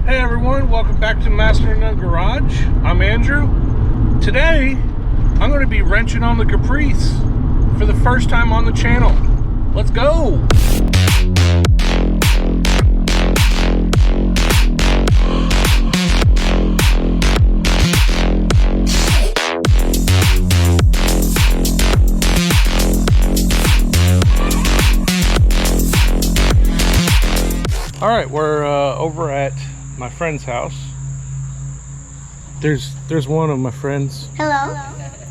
Hey everyone, welcome back to Master in the Garage. I'm Andrew. Today, I'm going to be wrenching on the Caprice for the first time on the channel. Let's go! All right, we're over at my friend's house. There's one of my friends. Hello.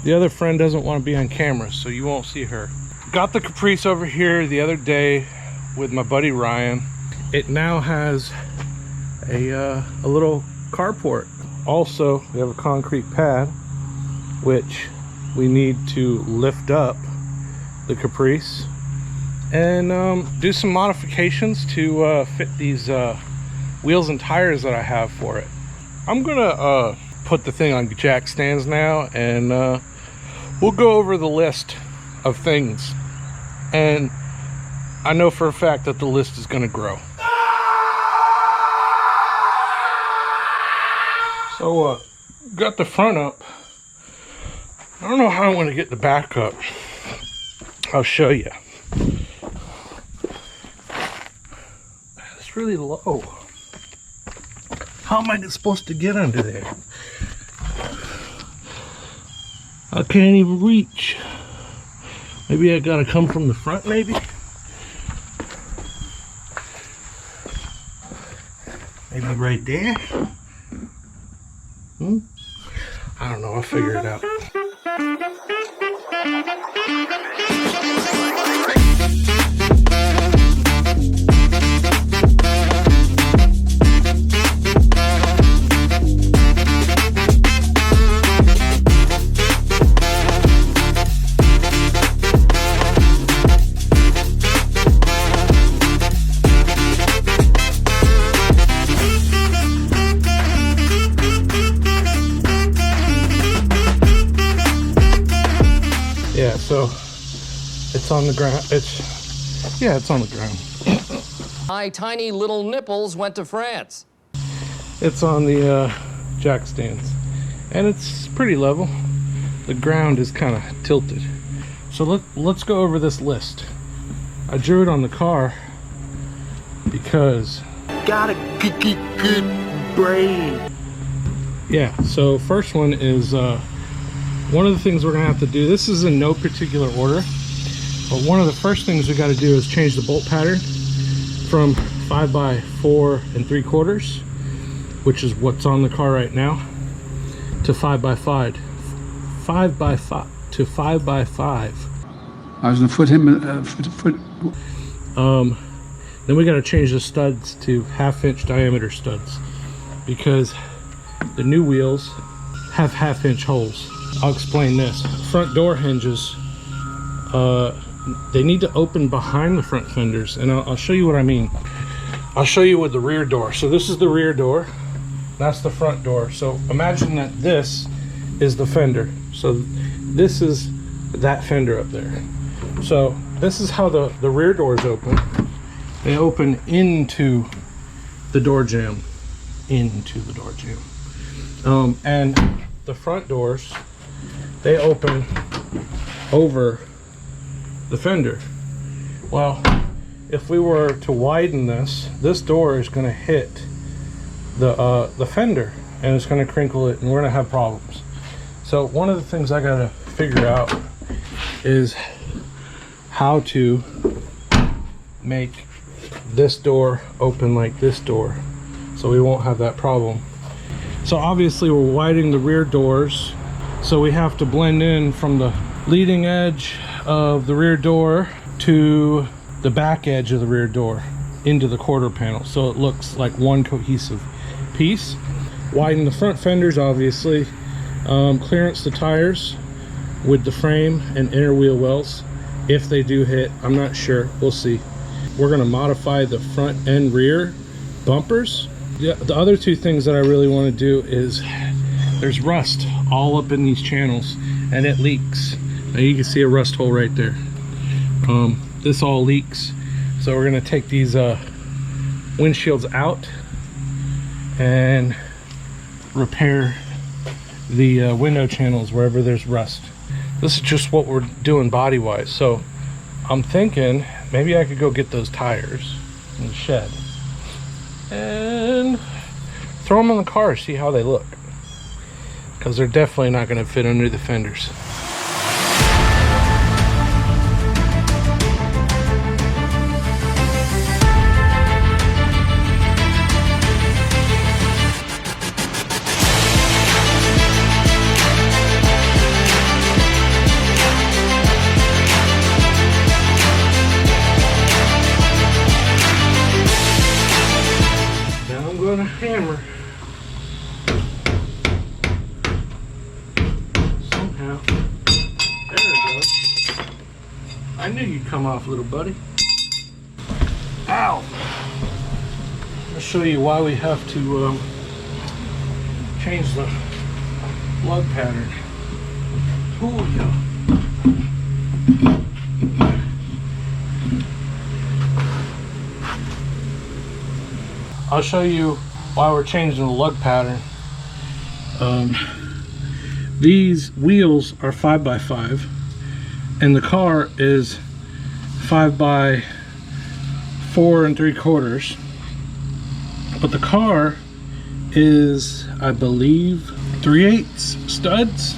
The other friend doesn't want to be on camera, so you won't see her. Got the Caprice over here the other day with my buddy Ryan. It now has a little carport. Also, we have a concrete pad, which we need to lift up the Caprice and do some modifications to fit these wheels and tires that I have for it. I'm gonna put the thing on jack stands now, and we'll go over the list of things, and I know for a fact that the list is gonna grow. So got the front up. I don't know how I want to get the back up. I'll show you. It's really low. How am I supposed to get under there? I can't even reach. Maybe I gotta come from the front, maybe? Maybe right there? I don't know, I'll figure it out. Yeah, so it's on the ground. It's on the ground. My tiny little nipples went to France. It's on the jack stands, and it's pretty level. The ground is kind of tilted. So let's go over this list. I drew it on the car because got a good brain. Yeah, so first one is one of the things we're gonna have to do, this is in no particular order, but one of the first things we got to do is change the bolt pattern from 5x4 3/4, which is what's on the car right now, to 5x5 to 5x5. I was gonna foot him. Then we got to change the studs to 1/2-inch diameter studs, because the new wheels have 1/2-inch holes. I'll explain this. Front door hinges, they need to open behind the front fenders, and I'll show you what I mean. I'll show you with the rear door. So this is the rear door, that's the front door. So imagine that this is the fender. So this is that fender up there. So this is how the rear doors open. They open into the door jamb. And the front doors, they open over the fender. Well, if we were to widen this door is going to hit the fender, and it's going to crinkle it, and we're going to have problems. So one of the things I got to figure out is how to make this door open like this door, so we won't have that problem. So obviously we're widening the rear doors, so we have to blend in from the leading edge of the rear door to the back edge of the rear door into the quarter panel, so it looks like one cohesive piece. Widen the front fenders, obviously. Clearance the tires with the frame and inner wheel wells. If they do hit, I'm not sure, we'll see. We're going to modify the front and rear bumpers. The other two things that I really want to do is, there's rust all up in these channels, and it leaks. Now you can see a rust hole right there. This all leaks, so we're going to take these windshields out and repair the window channels wherever there's rust. This is just what we're doing body wise. So I'm thinking maybe I could go get those tires in the shed and throw them in the car, see how they look, because they're definitely not going to fit under the fenders. Hammer somehow. There we go. I knew you'd come off, little buddy. Ow! I'll show you why we have to change the lug pattern. Oh yeah. I'll show you why we're changing the lug pattern. These wheels are 5x5 and the car is 5x4 3/4, but the car is, I believe, 3/8 studs,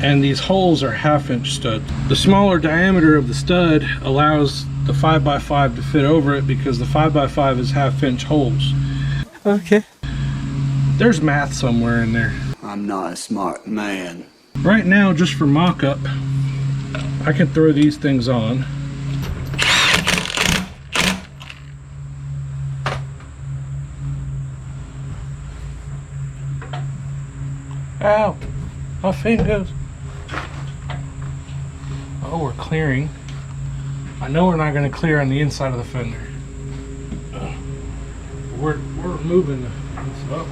and these holes are 1/2-inch studs. The smaller diameter of the stud allows the 5x5 to fit over it because the 5x5 is 1/2-inch holes. Okay. There's math somewhere in there. I'm not a smart man. Right now, just for mock-up, I can throw these things on. Ow! My fingers. Oh, we're clearing. I know we're not going to clear on the inside of the fender. We're moving this up.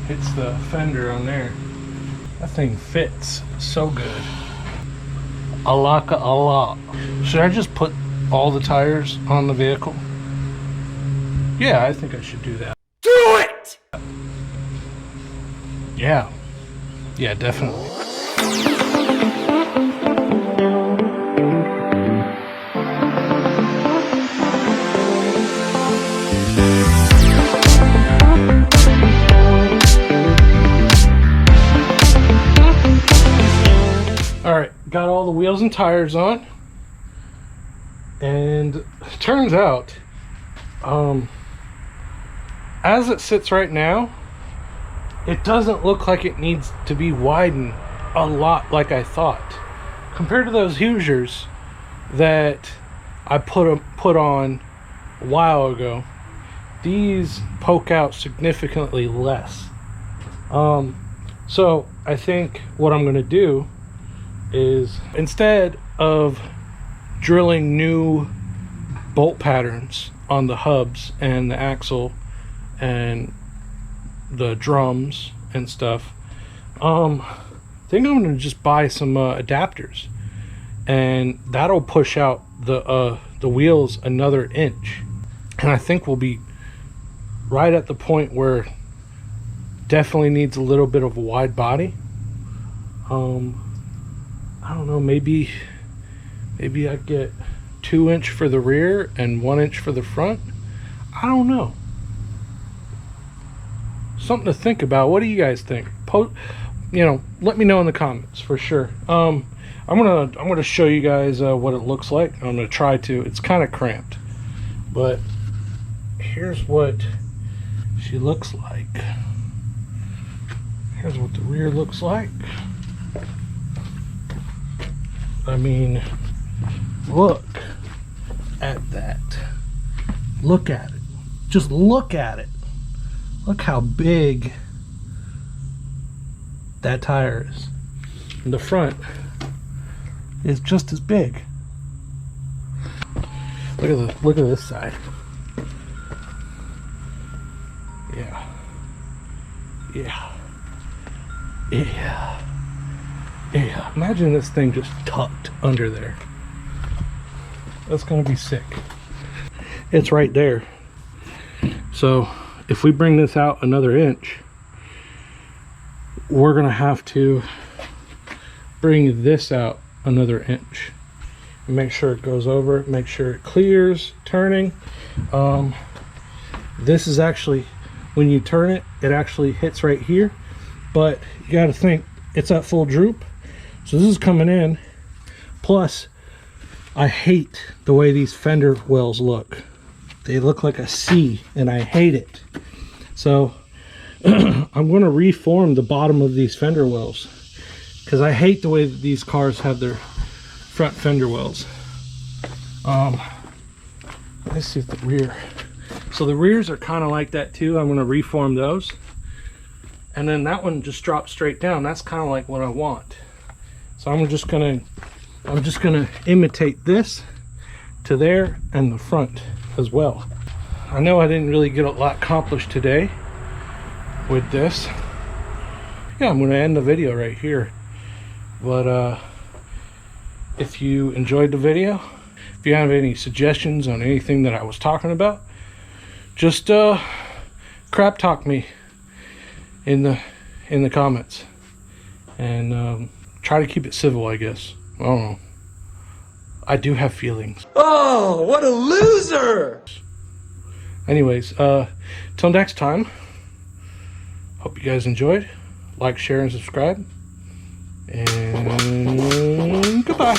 Hits the fender on there. That thing fits so good. I like it a lot. Should I just put all the tires on the vehicle? Yeah, I think I should do that. Do it! Yeah. Yeah, definitely. Alright, got all the wheels and tires on, and it turns out, as it sits right now, it doesn't look like it needs to be widened a lot like I thought. Compared to those Hoosiers that I put on a while ago, these poke out significantly less. So I think what I'm going to do is, instead of drilling new bolt patterns on the hubs and the axle and the drums and stuff, I think I'm gonna just buy some adapters, and that'll push out the wheels another inch, and I think we'll be right at the point where definitely needs a little bit of a wide body. I don't know, maybe I get 2-inch for the rear and 1-inch for the front. I don't know. Something to think about. What do you guys think? Let me know in the comments for sure. I'm gonna show you guys what it looks like. I'm gonna try to. It's kind of cramped, but here's what she looks like. Here's what the rear looks like. I mean, look at that. Look at it. Just look at it. Look how big that tire is. And the front is just as big. Look at this side. Yeah. Yeah. Yeah. Yeah. Imagine this thing just tucked under there. That's gonna be sick. It's right there. So if we bring this out another inch, we're gonna have to bring this out another inch. Make sure it goes over, make sure it clears turning. This is actually, when you turn it, it actually hits right here, but you got to think it's at full droop, so this is coming in. Plus, I hate the way these fender wells look. They look like a C, and I hate it. So I'm going to reform the bottom of these fender wells, because I hate the way that these cars have their front fender wells. Let's see if the rear. So the rears are kind of like that too. I'm going to reform those, and then that one just drops straight down. That's kind of like what I want. So I'm just gonna imitate this to there and the front as well. I know I didn't really get a lot accomplished today with this. Yeah, I'm going to end the video right here. But if you enjoyed the video, if you have any suggestions on anything that I was talking about, just crap talk me in the comments, and try to keep it civil, I guess. I don't know. I do have feelings. Oh, what a loser! Anyways, till next time, hope you guys enjoyed. Like, share, and subscribe. And goodbye.